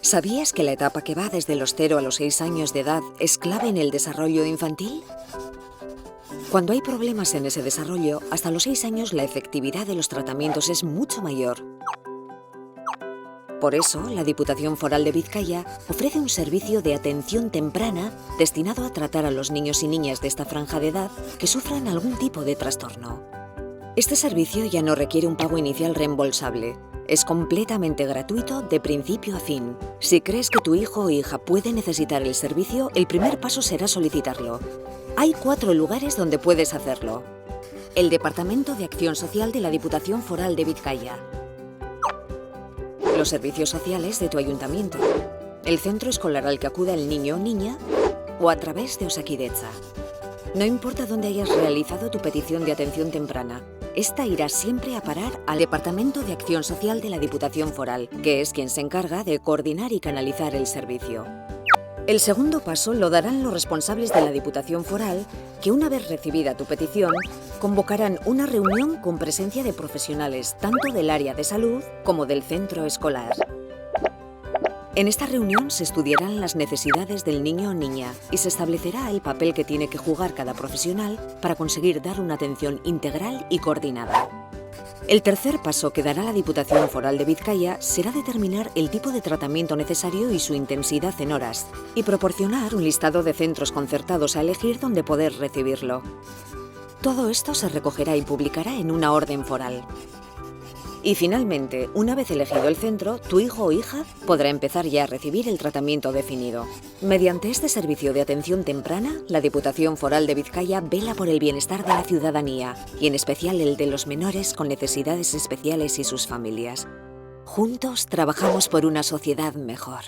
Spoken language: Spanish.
¿Sabías que la etapa que va desde los 0 a los 6 años de edad es clave en el desarrollo infantil? Cuando hay problemas en ese desarrollo, hasta los 6 años la efectividad de los tratamientos es mucho mayor. Por eso, la Diputación Foral de Vizcaya ofrece un servicio de atención temprana destinado a tratar a los niños y niñas de esta franja de edad que sufran algún tipo de trastorno. Este servicio ya no requiere un pago inicial reembolsable. Es completamente gratuito de principio a fin. Si crees que tu hijo o hija puede necesitar el servicio, el primer paso será solicitarlo. Hay 4 lugares donde puedes hacerlo. El Departamento de Acción Social de la Diputación Foral de Vizcaya, los servicios sociales de tu ayuntamiento, el centro escolar al que acuda el niño o niña o a través de Osakidetza. No importa dónde hayas realizado tu petición de atención temprana, esta irá siempre a parar al Departamento de Acción Social de la Diputación Foral, que es quien se encarga de coordinar y canalizar el servicio. El segundo paso lo darán los responsables de la Diputación Foral, que una vez recibida tu petición, convocarán una reunión con presencia de profesionales tanto del área de salud como del centro escolar. En esta reunión se estudiarán las necesidades del niño o niña y se establecerá el papel que tiene que jugar cada profesional para conseguir dar una atención integral y coordinada. El tercer paso que dará la Diputación Foral de Vizcaya será determinar el tipo de tratamiento necesario y su intensidad en horas, y proporcionar un listado de centros concertados a elegir donde poder recibirlo. Todo esto se recogerá y publicará en una orden foral. Y finalmente, una vez elegido el centro, tu hijo o hija podrá empezar ya a recibir el tratamiento definido. Mediante este servicio de atención temprana, la Diputación Foral de Vizcaya vela por el bienestar de la ciudadanía y en especial el de los menores con necesidades especiales y sus familias. Juntos trabajamos por una sociedad mejor.